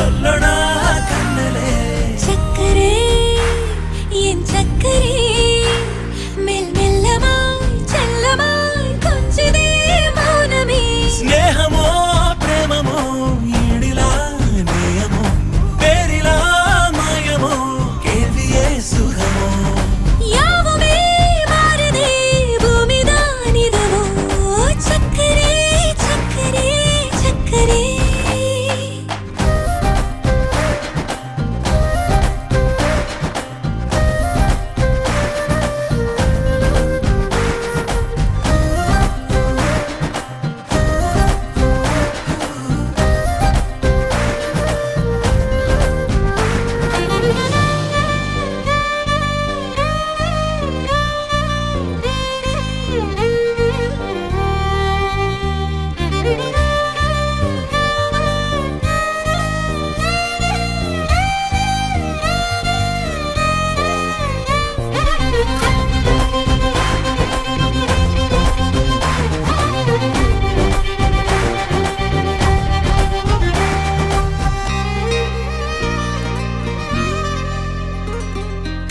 சொல்லடா கண்ணலே சக்கரே என் சக்கரே மெல் மெல்லமாய் செல்லமாய் கொஞ்சிதே மௌனமே ஸ்நேகமோ பிரேமமோ ஈடிலா நேயமோ பேரிலா மாயமோ கேள்வியே சுகமோ யாவுமே மாறுதே பூமிதான் இதுவோ சக்கரே சக்கரே சக்கரே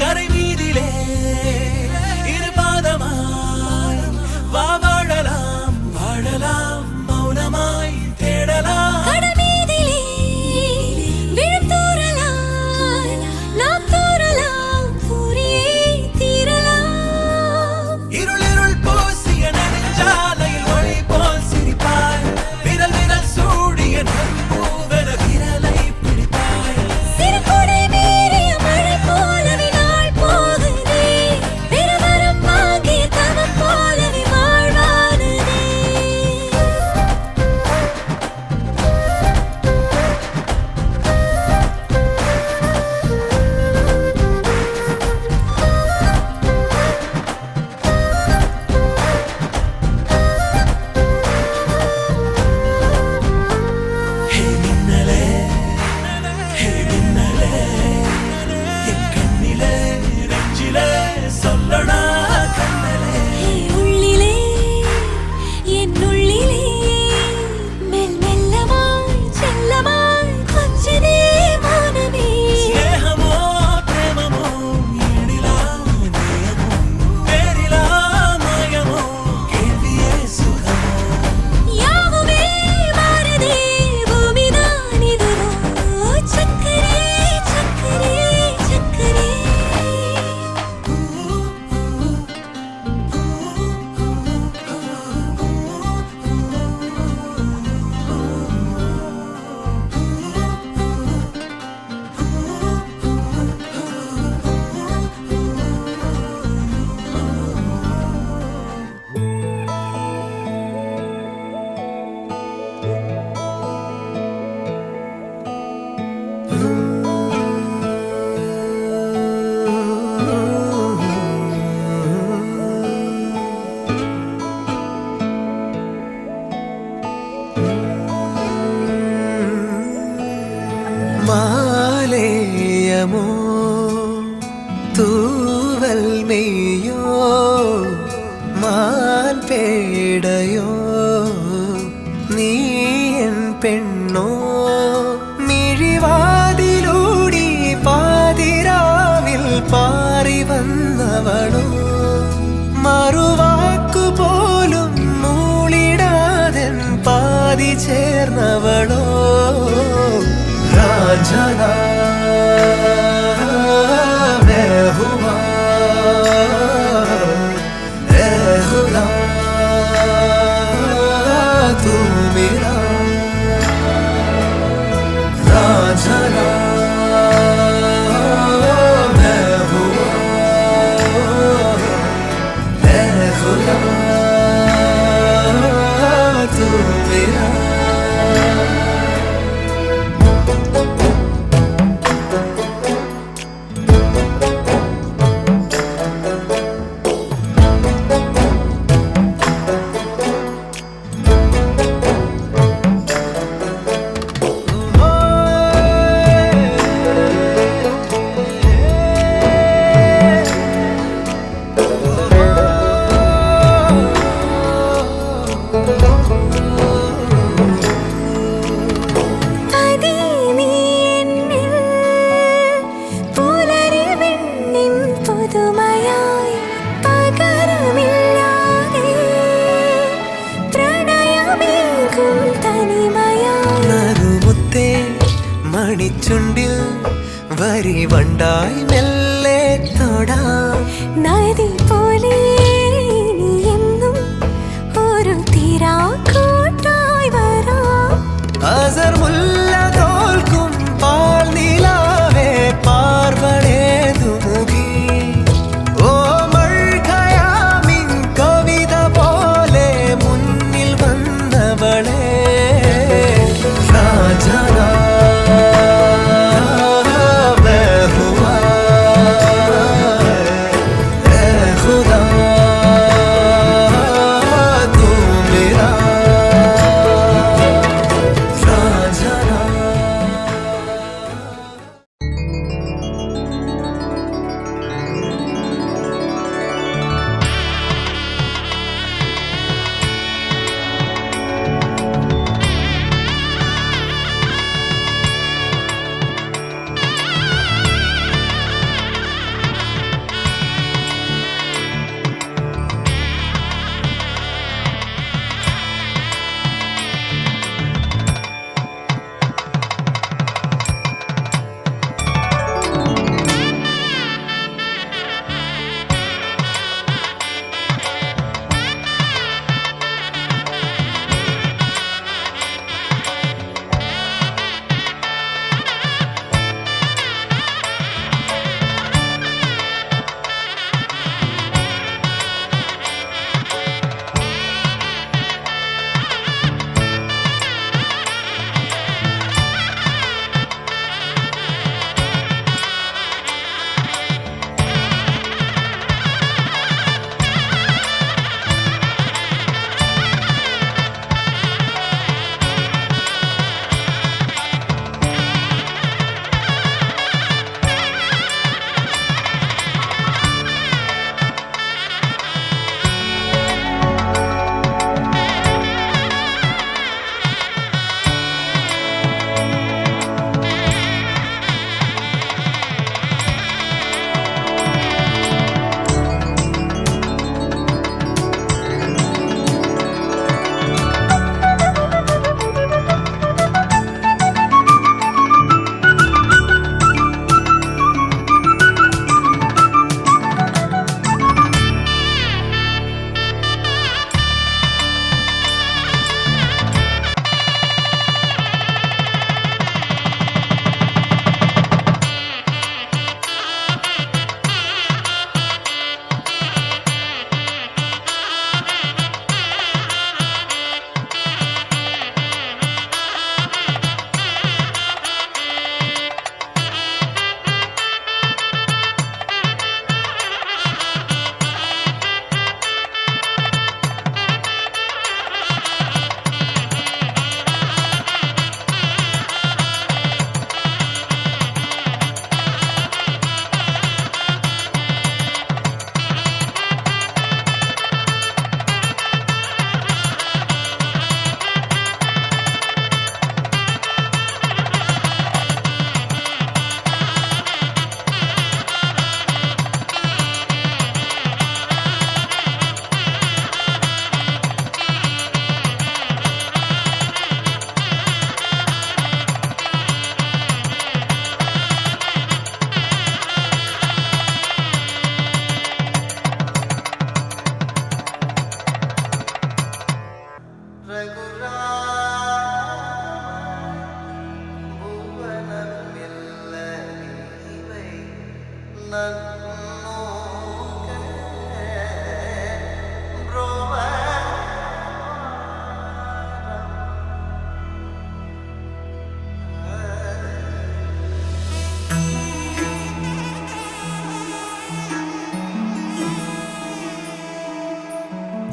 கரை மீதிலே இருபாதமாய் வா வாழலாம் வாழலாம் மௌனமாய் தேடலாம் கடமீதிலே விழும் தூறலாம் நாம் தூறலாம் பூரியே தீரலாம் இருளிருள் பூசிய நெடுஞ்சாலையில் ஒளி போல் சிரிப்பாய் விரல் விரல் சூடிய நம்பூவென விரலை பிடிப்பாய் சிறு கொடை மீறிய மழை போலவே நாள் போகுதே பெருவரம் வாங்கிய தவம் போலவே வாழ்வானதே ஹே மின்னலே ஹே மின்னலே என் கண்ணிலே நெஞ்சிலே சொல்லடா கண்ணலே உள்ளிலே என் உள்ளிலே மெல் மெல்லமாய் செல்லமாய் கொஞ்சிதே மௌனமே ஸ்நேகமோ பிரேமமோ ஈடிலா நேயமோ பேரிலா மாயமோ கேள்வியே சுகமோ யாவுமே மாறுதே பூமிதான் இதுவோ சக்கரே சக்கரே சக்கரே മാലയമോ തൂവൽ മെയ്യോ മാൻപേടയോ നീ എൻ പെണ്ണോ മിഴിവാതിലൂടി പാതിരാവിൽ പാറി വന്നവളോ മറുവാക്കു പോലും മൂളിടാതൻ പാതി ചേർന്നവളോ रांझना मैं हुआ ऐ खुदा तू मेरा रांझना मैं हुआ ऐ खुदा तू मेरा നറുമുത്തേ മണിച്ചുണ്ടിൽ വരിവണ്ടായി മെല്ലെ തൊടാം നദി പോലെ ഇനി എന്നും ഒരു തിരാക്കൂട്ടായി വരാം അസർ മുല്ല തോൽക്കും പാൽ നിലാവേ പാർവണേതു മുഖി ഓ മഴയാമിൻ കവിത പോലെ മുന്നിൽ വന്നവളെ രാജനാ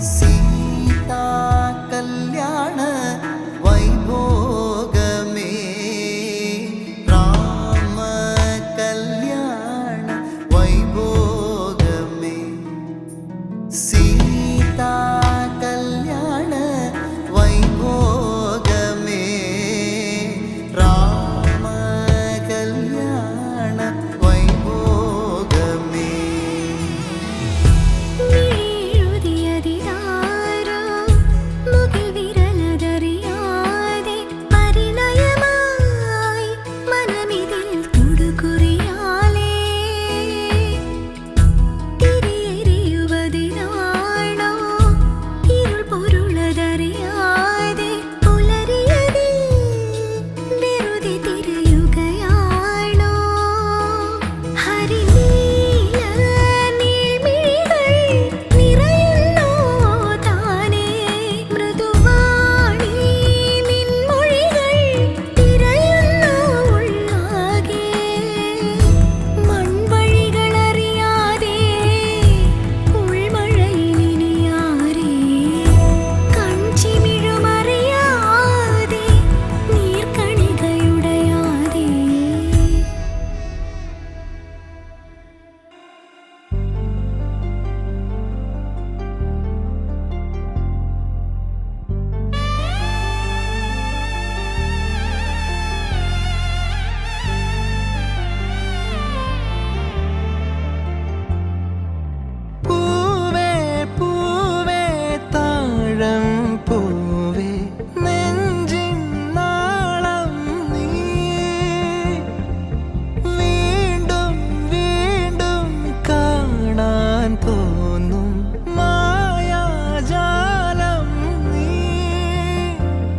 सीता कल्याण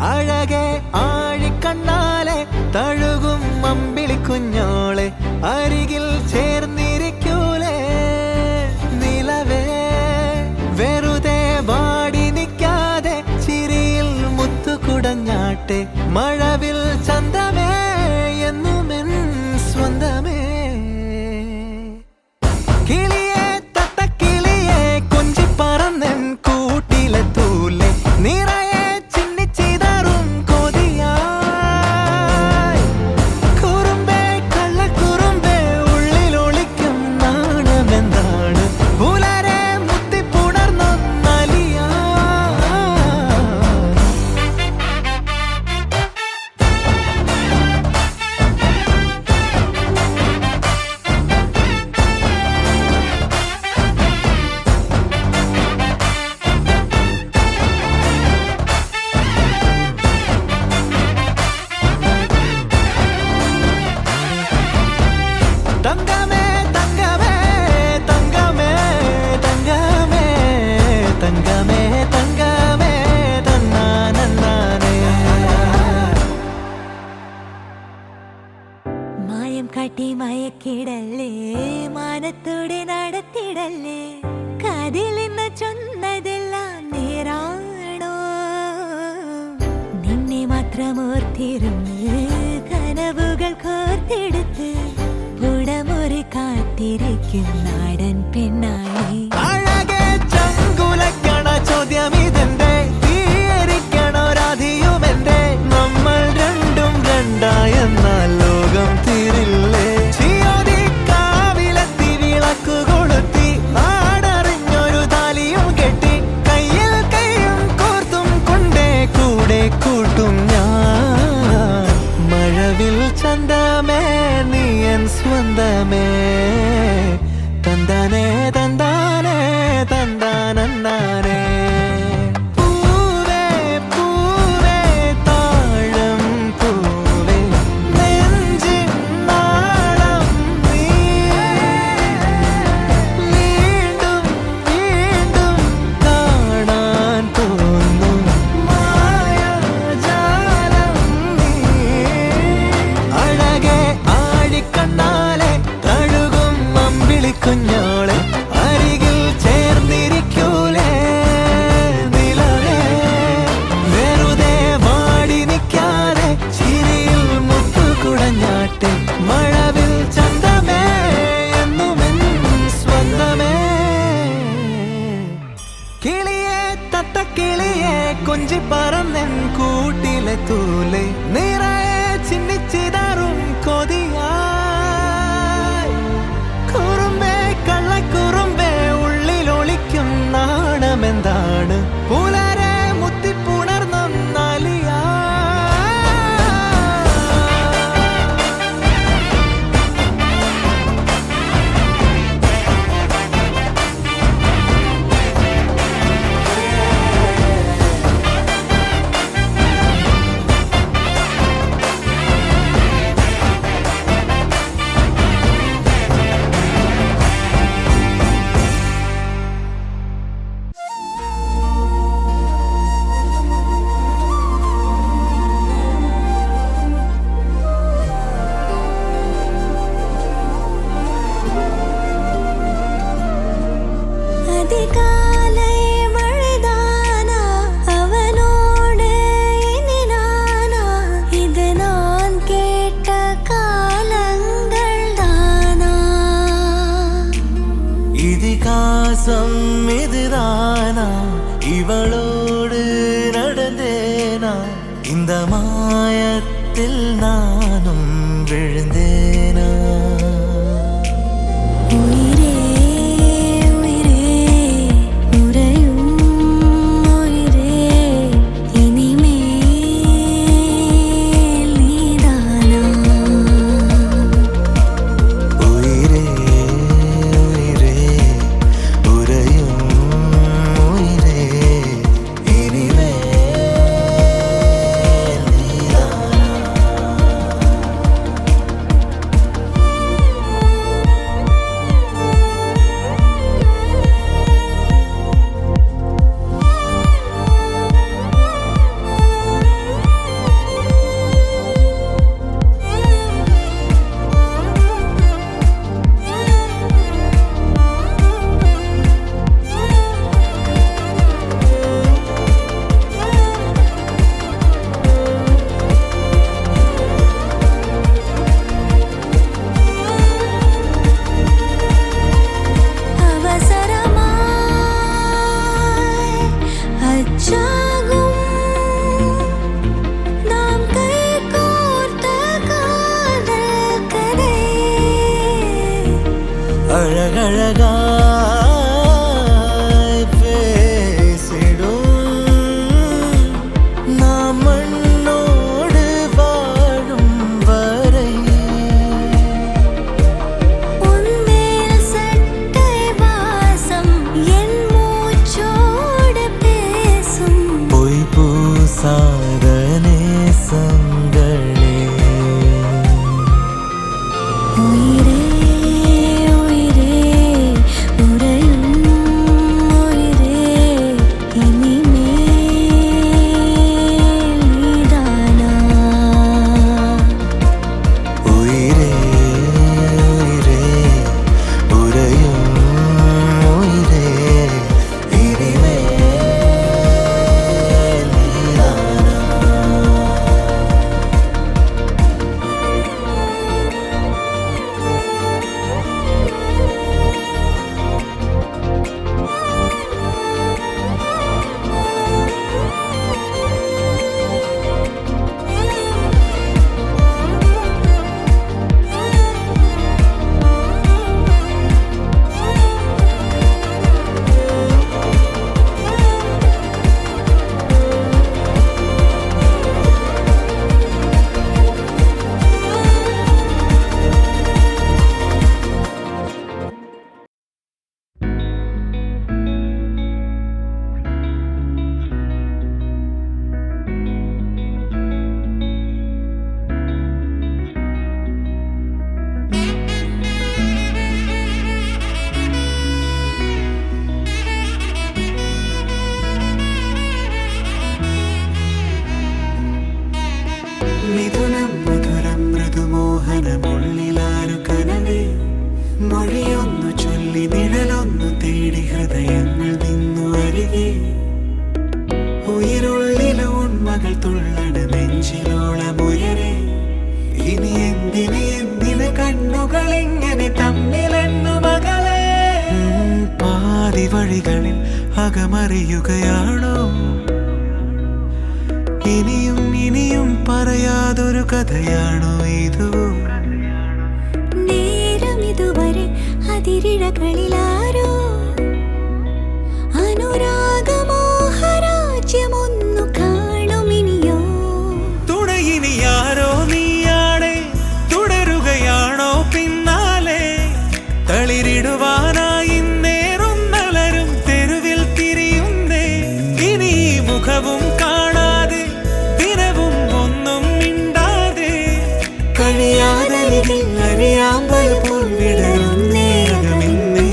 അഴകെ ആഴിക്കണ്ണാലെ തഴുകും അമ്പിളി കുഞ്ഞോളെ അരികിൽ ചേർന്നിരിക്കൂലേ നിലവേ വെറുതെ വാടി നിൽക്കാതെ ചിരിയിൽ മുത്തുകുടഞ്ഞാട്ടെ മഴവിൽ ചന്തമേ എന്നുമെൻ സ്വന്തമേ കിളിയെ തത്തക്കിളിയെ കൊഞ്ചി പറന്നൻ കൂട്ടിലെ തൂലെ നിറയെ ചിന്നിച്ചിതറും കൊതിയായി കുറുമ്പേ കള്ളക്കുറുമ്പേ ഉള്ളിലൊളിക്കും നാണമെന്താണ് പുലരെ മുത്തിപ്പുണർന്നൊന്നലിയാ തങ്കമേ തങ്കമേ തങ്കമേ തങ്കമേ തങ്കമേ തങ്കമേ തന്നാനേ മായം കാട്ടി മയക്കിടല്ലേ മാനത്തോടെ നടത്തിടല്ലേ കതിലെന്ന് ചൊന്നതെല്ലാം നേരാണോ നിന്നെ മാത്രം ഓർത്തിരുന്ന് കനവുകൾ കോർത്തെടുത്ത് ഉടമുറി കാത്തിരിക്കും നാടൻ പെണ്ണായി അഴകെ ചങ്കുലക്കണ ചോദ്യം ഇതെന്റെ തീയരിക്കണോ രാധിയുമെന്റെ നമ്മൾ രണ്ടും രണ്ടായെന്നാൽ ലോകം തീരില്ലേ ചിയോതി കാവിലെത്തി വിളക്കു കൊളുത്തി നാടറിഞ്ഞൊരു താലിയും കെട്ടി കയ്യിൽ കൈയും കോർത്തും കൊണ്ടേ കൂടെ കൂട്ടും ഞാൻ മഴവിൽ ചന്തമേ നീ എൻ സ്വന്തമേ തന്താനേ തന്താനേ തന്താനേ പൂവേ പൂവേ താഴം പൂവേ നെഞ്ചിൻ നാളം നീ വീണ്ടും വീണ്ടും കാണാൻ തോന്നും മായാജാലം നീ അഴകെ ആഴിക്കണ്ണാലെ തഴുകും അമ്പിളി കുഞ്ഞോളെ അരികിൽ ചേർന്നിരിക്കൂലേ നിലവേ വെറുതെ വാടി നിൽക്കാതെ ചിരിയിൽ മുത്തുകുടഞ്ഞാട്ടെ മഴവിൽ ചന്തമേ എന്നുമെൻ സ്വന്തമേ കിളിയെ തത്തക്കിളിയെ കൊഞ്ചി പറന്നൻ കൂട്ടിലെ തൂലെ നിറയെ ചിന്നിച്ചിതറും കൊതിയായി കുറുമ്പേ കള്ളക്കുറുമ്പേ ഉള്ളിലൊളിക്കും നാണമെന്താണ് പുലരെ മുത്തിപ്പുണർന്നൊന്നലിയാ அதிகாலை மழைதானா அவனோடு இனி நானா இது நான் கேட்ட காலங்கள் தானா ഇതിഹാസം இதுதானா இவளோடு நடந்தேனா இந்த மாயத்தில் நானும் விழுந்தேனா உயிரே உயிரே உறையும் உயிரே இனிமேல் நீதானா ഉയിരേ ഉയിരേ ഉരയും ഉയിരേ ഇനിമേൽ നീ മിഥുനം മധുരം മൃദുമോഹനമുള്ളിലാരു കനവേ മൊഴിയൊന്നു ചൊല്ലി നിഴലൊന്നു തേടി ഹൃദയങ്ങൾ നിന്നു അരികെ ഉயிருള്ളിലെ ഉണ്മകൾ തുള്ളണ നെഞ്ചിലോളമുയരെ ഇനി എന്തിന് കണ്ണുകൾ ഇങ്ങനെ തമ്മിലെന്നു മകളെ പാതി വഴികളിൽ അകമറിയുകയാണോ ഇനിയും പറയാതൊരു കഥയാണോ ഇത് നേരം ഇതുവരെ അതിരിഴകളിലാരോ അനുരാഗമോഹരാജ്യമൊന്നു കാണുമിനിയോ തുണയിനിയാരോ നീയാണേ തുടരുകയാണോ പിന്നാലെ തളിരിടുവാനായി നേറുന്നലരും തെരുവിൽ തിരിയുന്നേ ഇനി മുഖവും കാണാതെ ദിനവും ഒന്നും മിണ്ടാതെ കഴിയാതെ അറിയാമ്പൽ പോൽ വിടരുന്നേ അകമിന്നേ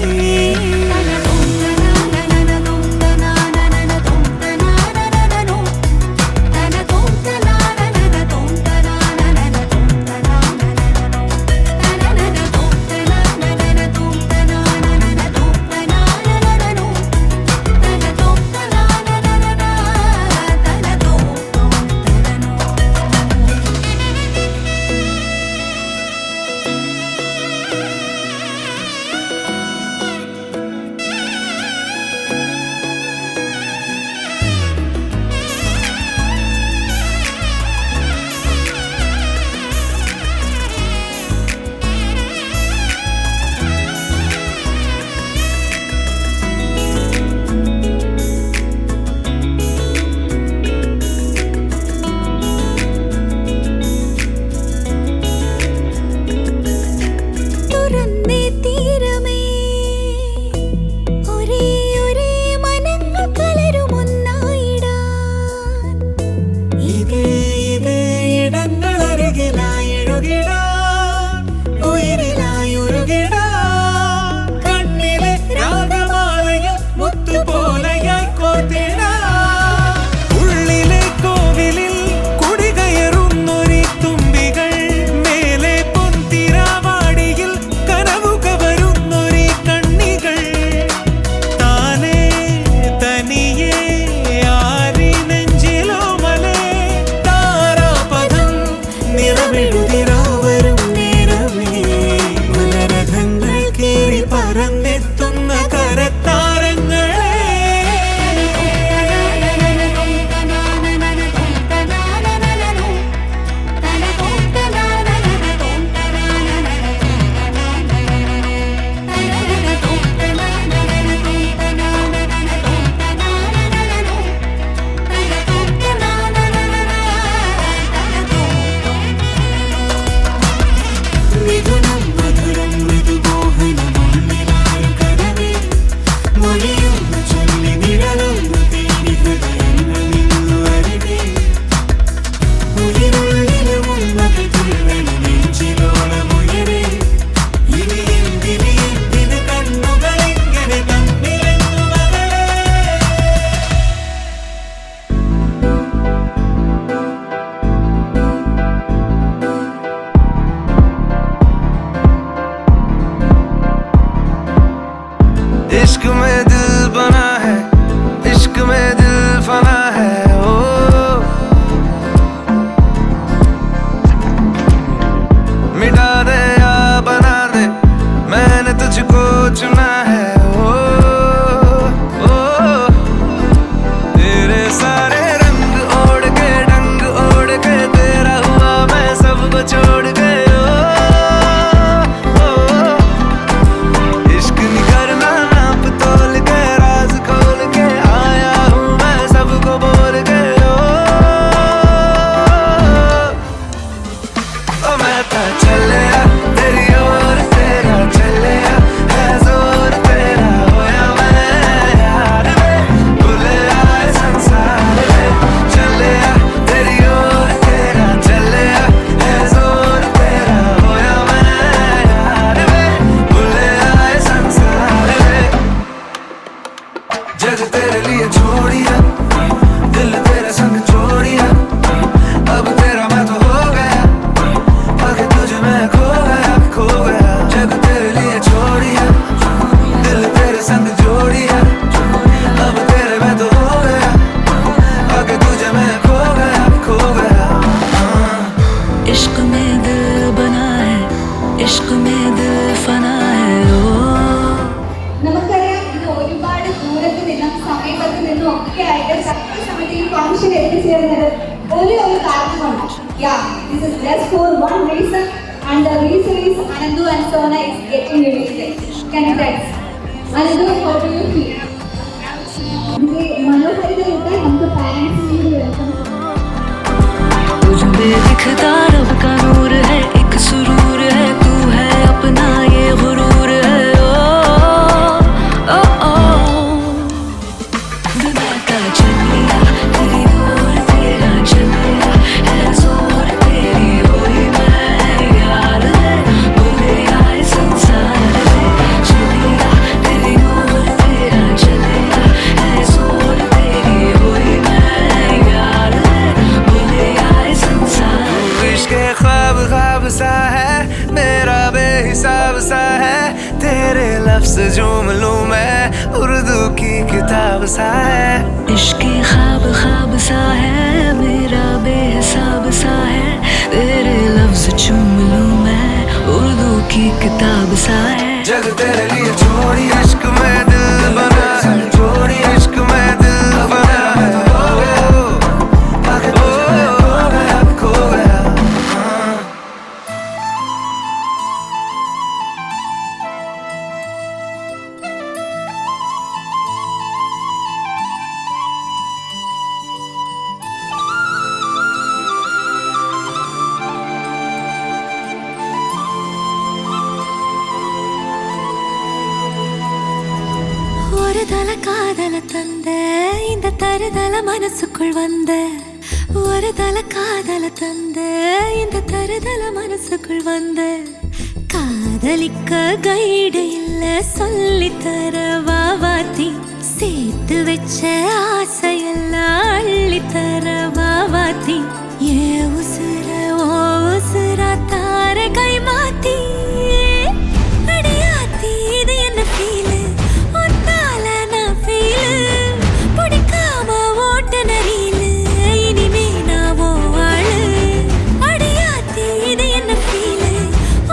Yeah, this is just for one reason, and the reason is Anandu and Sona is getting released. Can you tell? Anandu, how do you feel? ये मनोहरिता होता है हमको पेरेंट्स से भी वेलकम तुझमें दिखता रब का नूर है, एक सुरूर है, तू है अपना ये गुरूर है। ओ ओ ओ दिमागा चलिया तेरी ओर तेरा चलिया है जोर तेरी होई मैं यार है बोले आए संसार में चलिया तेरी ओर तेरा चलिया है जोर तेरी होई मैं यार है बोले आए संसार। इश्क ख्वाब ख्वाब सा है मेरा बेहिसाब सा है तेरे लफ्ज़ झूम लूं मैं उर्दू की किताब सा है। इश्क ख्वाब ख्वाब सा है मेरा बेहिसाब सा है तेरे लफ्ज चूम लूं मैं उर्दू की किताब सा है। जग तेरे लिए छोड़ी इश्क में दिल बना है छोड़ी इश्क में दिल बना है खो गया ஒரு தல காதல தந்த இந்த தருதல மனசுக்குள் வந்த ஒரு தல காதல தந்த இந்த தருதல மனசுக்குள் வந்த காதலிக்க கைடு இல்ல சொல்லி தர வாவாத்தி சேர்த்து வச்ச ஆசையெல்லாம் அள்ளி தர வாவாத்தி ஏ உசுர ஓ உசுரா தார கை மாத்தி அடியாத்தி இது என்ன ஃபீல் ஒன்னால நான் ஃபீல் பிடிக்காம ஓட்ட நரியில இனிமே நான் ஓ ஆளு அடியாத்தி இது என்ன ஃபீல்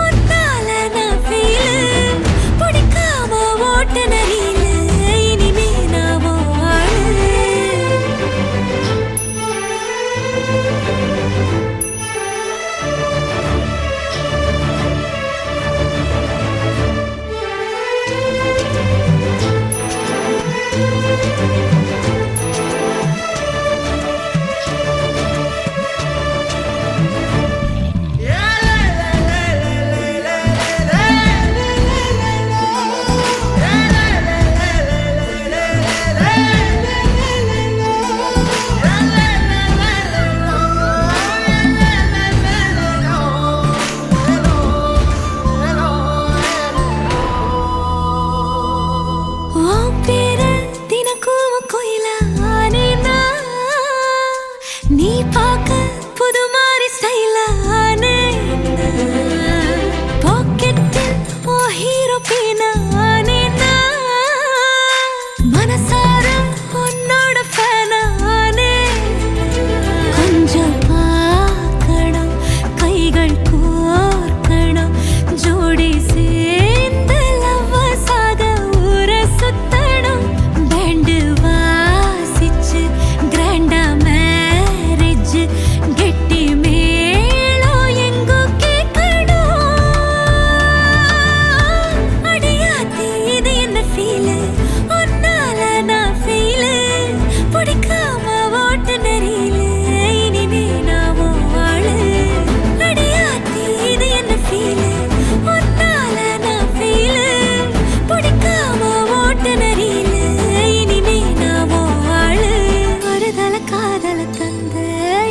ஒன்னால நான் ஃபீல் பிடிக்காம ஓட்ட நரியில இனிமே நான் ஓ ஆளு உன் பேர தினக்கும் கோயிலா ஆனேனா நீ பார்க்க புது மாதிரி ஸ்டைலா ஆனேனா பாக்கெட்டில் ஓ ஹீரோ பேனா ஆனேனா மனசார உன்னோட ஃபேனா ஆனேனா கொஞ்சம் பார்க்கணும் கைகள் கோர்க்கணும் ஜோடி சேர்ந்து லவ்வசாக ஊர சுத்தணும் பேண்டு வாசிச்சு கிராண்டா மேரேஜ் கெட்டி மேளம் எங்கோ கேட்கணும் அடியாத்தி இது என்ன ஃபீல் ஒன்னால நான் ஃபீல் பிடிக்காம ஓட்டு நரியில இனிமே நான் ஓ ஆளு அடியாத்தி இது என்ன ஃபீல் ஒன்னால நான் ஃபீல் பிடிக்காம ஓட்டு நரியில இனிமே நான் ஓ ஆளு ஒரு தல காதல தந்த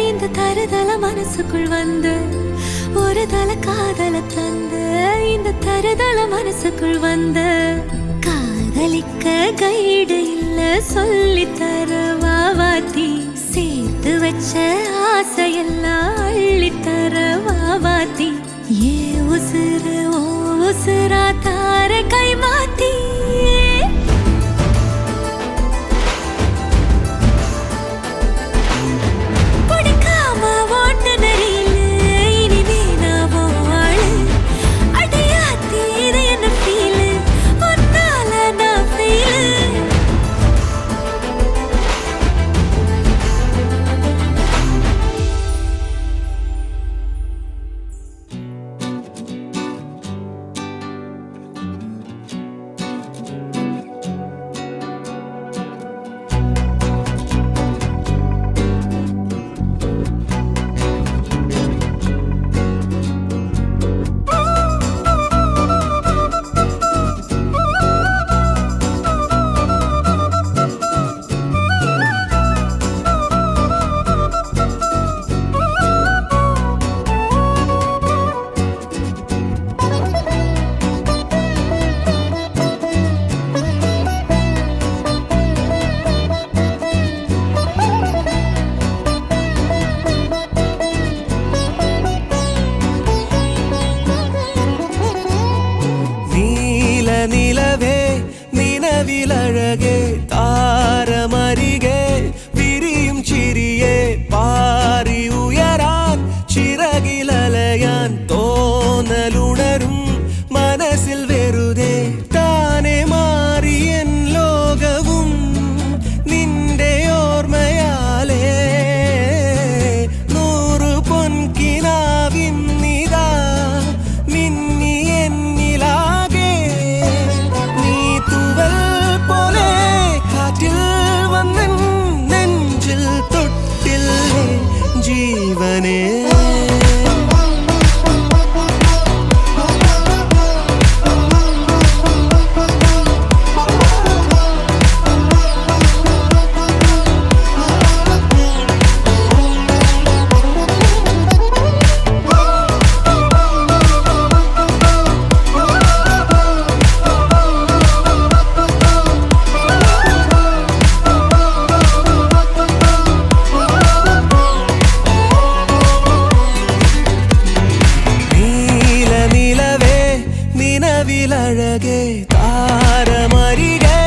இந்த தருதல மனசுக்குள் வந்து ஒரு தல காதல தந்த இந்த தருதல மனசுக்குள் வந்து காதலிக்க கைடு இல்ல சொல்லி தர வாவாத்தி சேர்த்து வச்ச ஆசையெல்லாம் அள்ளி தர வாவாத்தி ஏ உசுறு ஓ உசுரா தார கை மாத்தி பிடிக்காம ஓட்ட நரியில இனிமே நான் ஓ ஆளு அடியாத்தி இது என்ன ஃபீல் ஒன்னால நான் ஃபீல் இவனே அழகே தாரமரிகே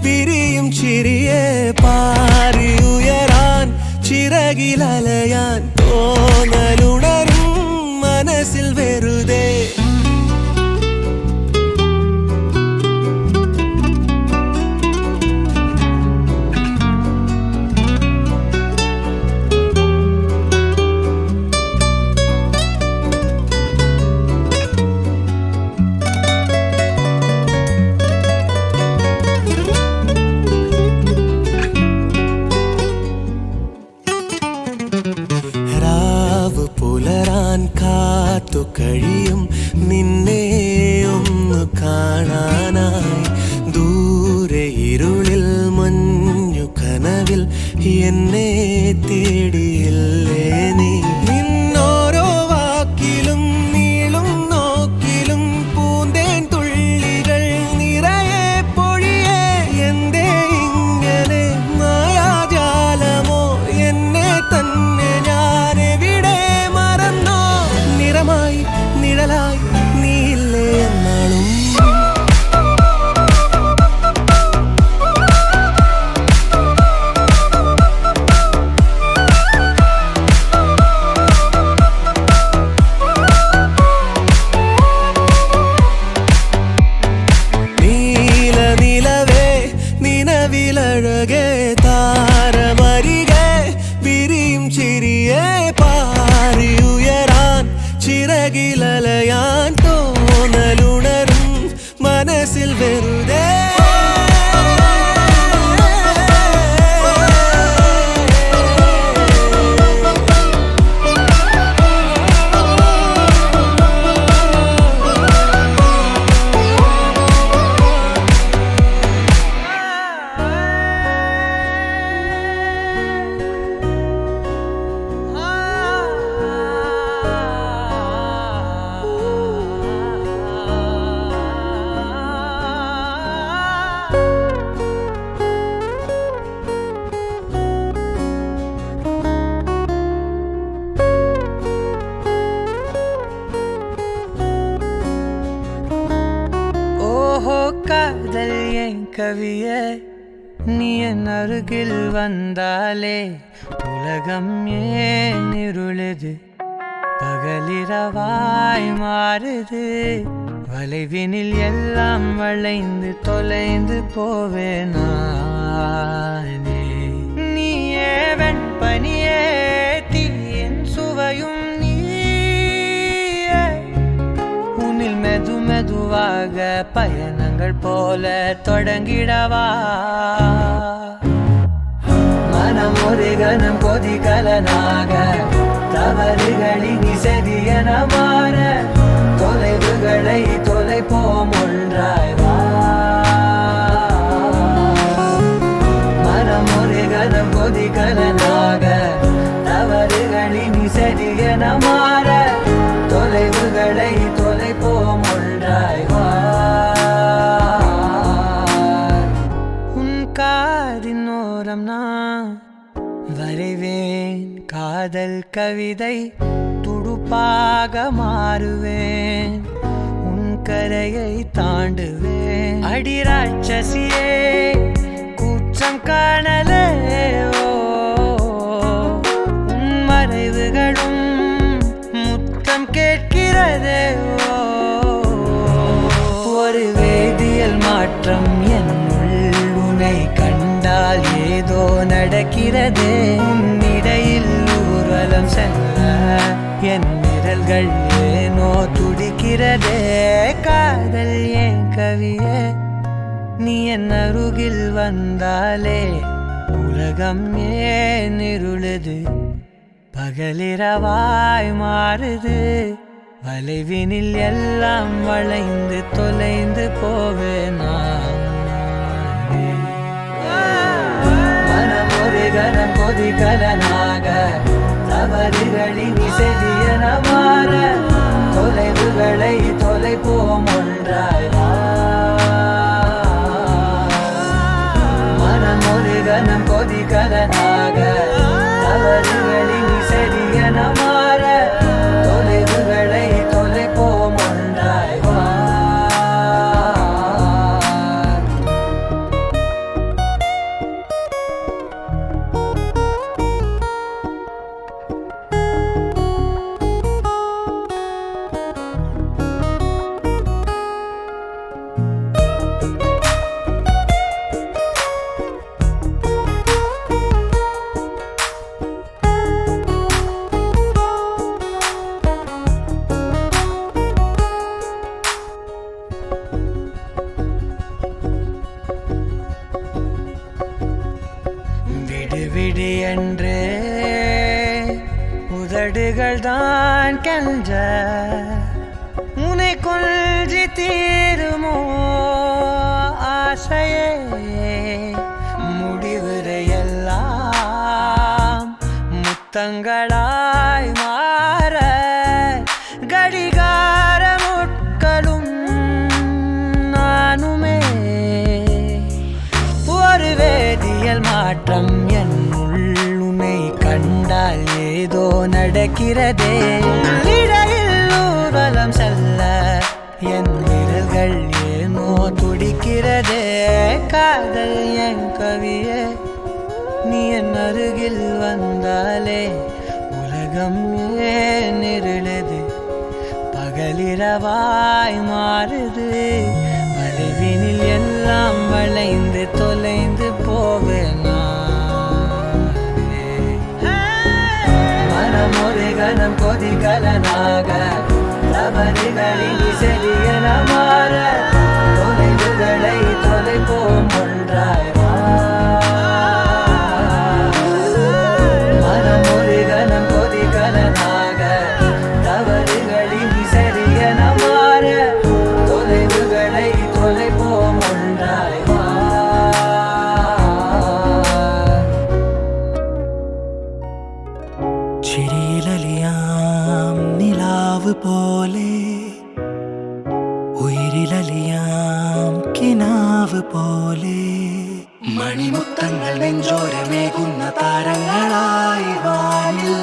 விரியும் சிறியே பாரி உயரான் சிறகில் அலையான் தோணலுணரும் மனசில் வெறுதே പുലരാൻ കാത്തു കഴിയും നിന്നെ ഒന്നു കാണാനായി ദൂരെ ഇരുളിൽ മഞ്ഞു കനവിൽ എന്നെ തേടിയില്ലേ നീ നിന്നോരോ വാക്കിലും നീളും നോക്കിലും പൂന്തേൻ തുള്ളികൾ നിറയെ പൊഴിയേ എന്തേ ഇങ്ങനെ മായാജാലമോ എന്നെ തന്നെ നിഴലായി നീയില്ലേ എന്നാളും നീല നിലവേ നിലവിലഴകേ താരമരികെ വിരിയും ചിരിയെ പാറി ഉയരാൻ ചിറകിലലയാൻ തോന്നലുണരും മനസ്സിൽ വെറുതെ காதல் என் கவியே நீ என் அருகில் வந்தாலே உலகம் ஏன் இருளுது பகலிரவாய் மாறுது வளைவினில் எல்லாம் வளைந்து தொலைந்து போவேனே நீயே வெண்பனியே தீயின் சுவையும் மெது மெதுவாக பயணங்கள் போல தொடங்கிடவா மனம் ஒரு கணம் கொதிகலனாக தவறுகளின் இசையன மாற தொலைவுகளை தொலைப்போம் ஒன்றாய் வா மனம் ஒரு கணம் கொதிகலனாக தவறுகளின் இசையன மாற தொலைவுகளை தொலைப்போம் ஒன்றாய் வா உன் காதினோரம் நான் வரைவேன் காதல் கவிதை துடுப்பாக மாறுவேன் உன் கரையை தாண்டுவேன் அடி ராட்சசியே கூச்சம் காணலே உன் மறைவுகளும் கேட்கிறதே ஒரு வேதியியல் மாற்றம் என்னுள் உன்னை கண்டால் ஏதோ நடக்கிறதே உன்னிடையில் ஊர்வலம் செல்ல என் விரல்கள் ஏனோ துடிக்கிறதே காதல் என் கவியே நீ என் அருகில் வந்தாலே உலகம் ஏன் இருளுது பகலிரவாய் மாறுது வளைவினில் எல்லாம் வளைந்து தொலைந்து போவேனா மனம் ஒரு கணம் கொதிகலனாக தவறுகளின் இசையன மாற தொலைவுகளை தொலைப்போம் ஒன்றாய் மனம் ஒரு கணம் கொதிகலனாக தவறுகளின் இசையன மாற தொலைவுகளை தொலைப்போம் ஒன்றாய் விடு விடு என்று உதடுகள் தான் கெஞ்ச உனை கொள்சி தீருமோ ஆசையே முடிவுரையெல்லாம் முத்தங்களாய் மாற கடிகார முட்களும் நானுமே ஒரு வேதியியல் மாற்றம் என்னுள் உன்னை கண்டால் ஏதோ நடக்கிறதே இடையில் ஊர்வலம் செல்ல என் விரல்கள் ஏனோ துடிக்கிறதே காதல் என் கவியே நீ என் அருகில் வந்தாலே உலகம் ஏன் இருளது பகலிரவாய் மாறுது வளைவினில் எல்லாம் வளைந்து தொலைந்து போவேனா மனம் ஒரு கணம் கொதிகலனாக தவறுகளின் இசையன மாற தொலைவுகளை தொலைப்போம் ஒன்றாய் மனம் ஒரு கணம் கொதிகலனாக தவறுகளின் இசையன மாற தொலைவுகளை தொலைப்போம் ஒன்றாய் ചിരിയിലലിയാം നിലാവ് പോലെ ഉയിരിലലിയാം കിനാവ് പോലെ മണിമുത്തങ്ങൾ നെഞ്ചോരമേകുന്ന താരങ്ങളായി വാനിൽ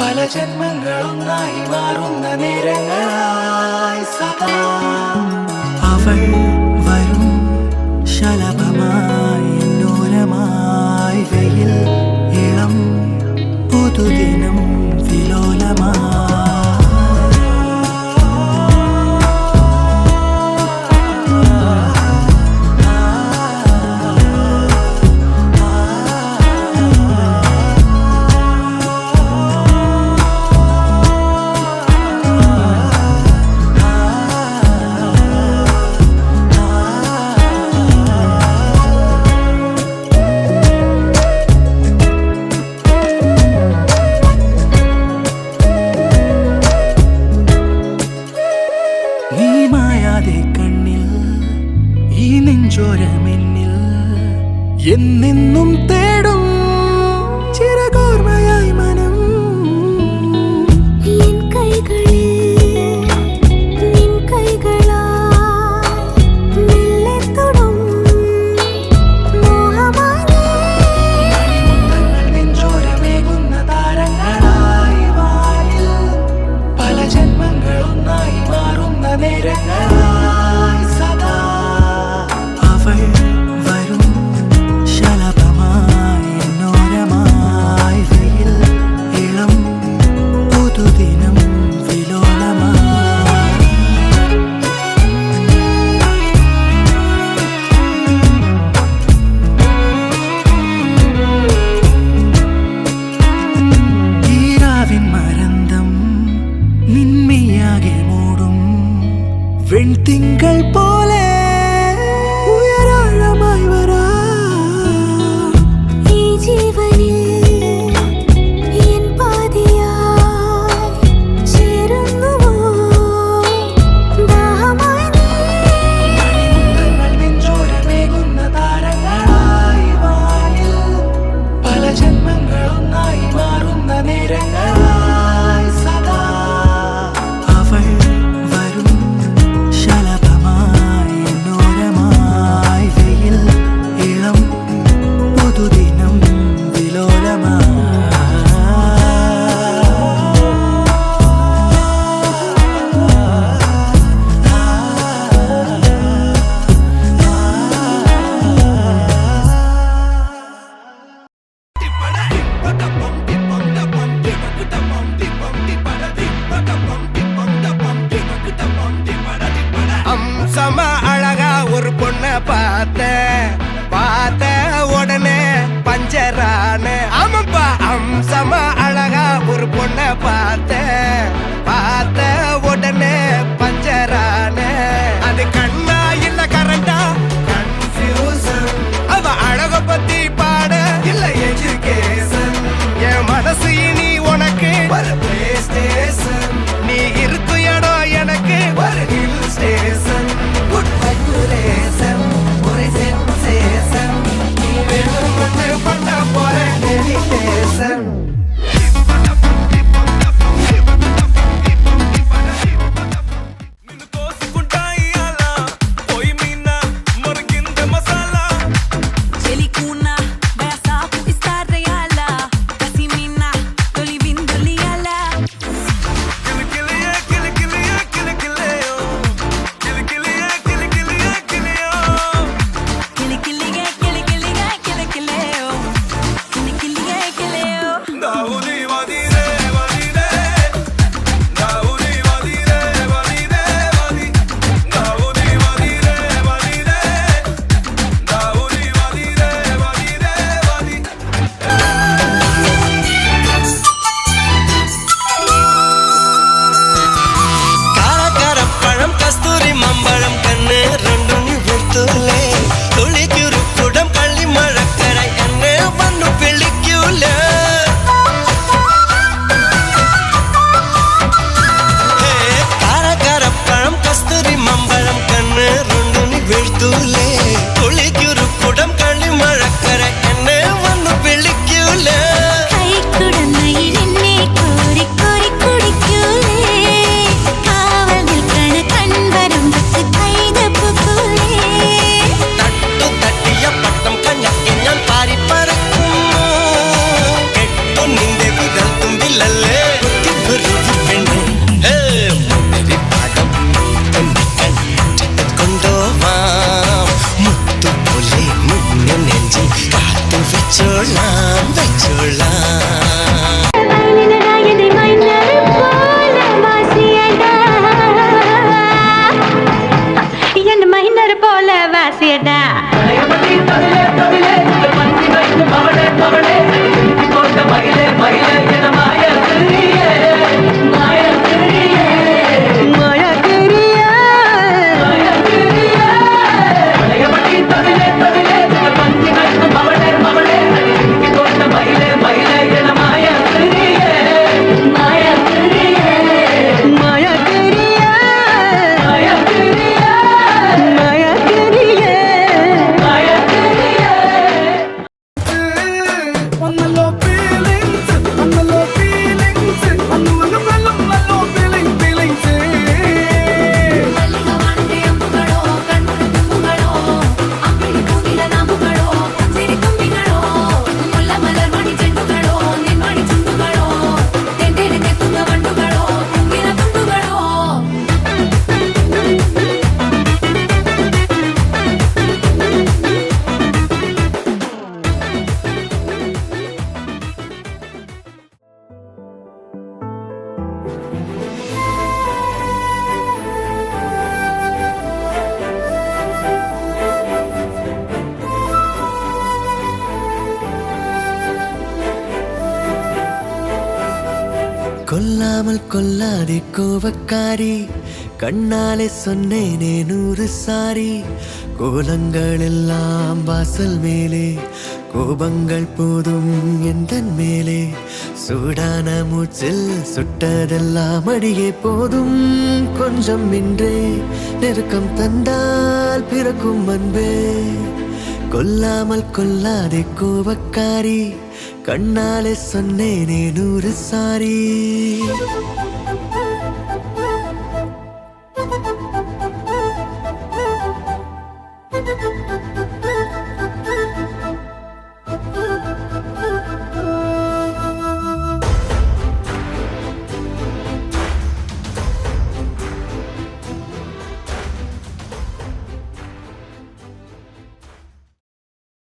പല ജന്മങ്ങളൊന്നായി മാറുന്ന നേരങ്ങളായി സദാ അവൾ വരും ശലഭമായി എന്നോരമായി വെയിൽ ഇളം പുതുദിനം വിലോലമായി നെഞ്ചോരമെന്നിൽ എന്നെന്നും തേടും ചിരകോർമ്മയായി മനം എൻ കൈകളിൽ നിൻ കൈകളായി മെല്ലെ തൊടും മോഹമായി നെഞ്ചോരമേകുന്ന താരങ്ങളായി വാനിൽ പല ജന്മങ്ങളൊന്നായി മാറുന്ന നേരങ്ങളായി സദാ അവൾ വരും ശലഭമായി എന്നോരമായി വെയിൽ ഇളം പുതുദിനം വിലോലമായി ഈരാവിൻ മരന്തം നിന്മയാകെ മൂടും വെൺതിങ്കൾ പോലെ ഉയരാഴമായി വരാ ഈ ജീവനിൽ എൻ പാത அம்சமா அழகா ஒரு பொண்ண பார்த்த உடனே பஞ்சரான. ஆமாப்பா, அம்சமா அழகா ஒரு பொண்ண பார்த்த உடனே பஞ்சரான. அது கண்ணா இல்ல கரண்டா கன்ஃபியூசன். அவ அழக பத்தி பாட இல்ல எஜுகேஷன். என் மனசு இனி உனக்கு ஒரு பிளே ஸ்டேஷன். நீ இருக்கு இடம் எனக்கு ஒரு ஹில் ஸ்டேஷன். குட் வைப்ரேஷன், ஒரு சென்சேஷன். நீ வேணும் பண்ண போற டெலிடேஷன். கொல்லாமல் கொல்லாதே கோபக்காரி, கண்ணாலே சொன்னேனே 100 சாரி. கோலங்கள் எல்லாம் வாசல் மேலே, கோபங்கள் போதும் எந்தன் மேலே. சூடான மூச்சில் சுட்டதெல்லாம் அடியே போதும். கொஞ்சம் இன்றே நெருக்கம் தந்தால் பிறக்கும் அன்பே. கொல்லாமல் கொல்லாதே கோபக்காரி, கண்ணாலே சொன்னேனே 100 சாரி.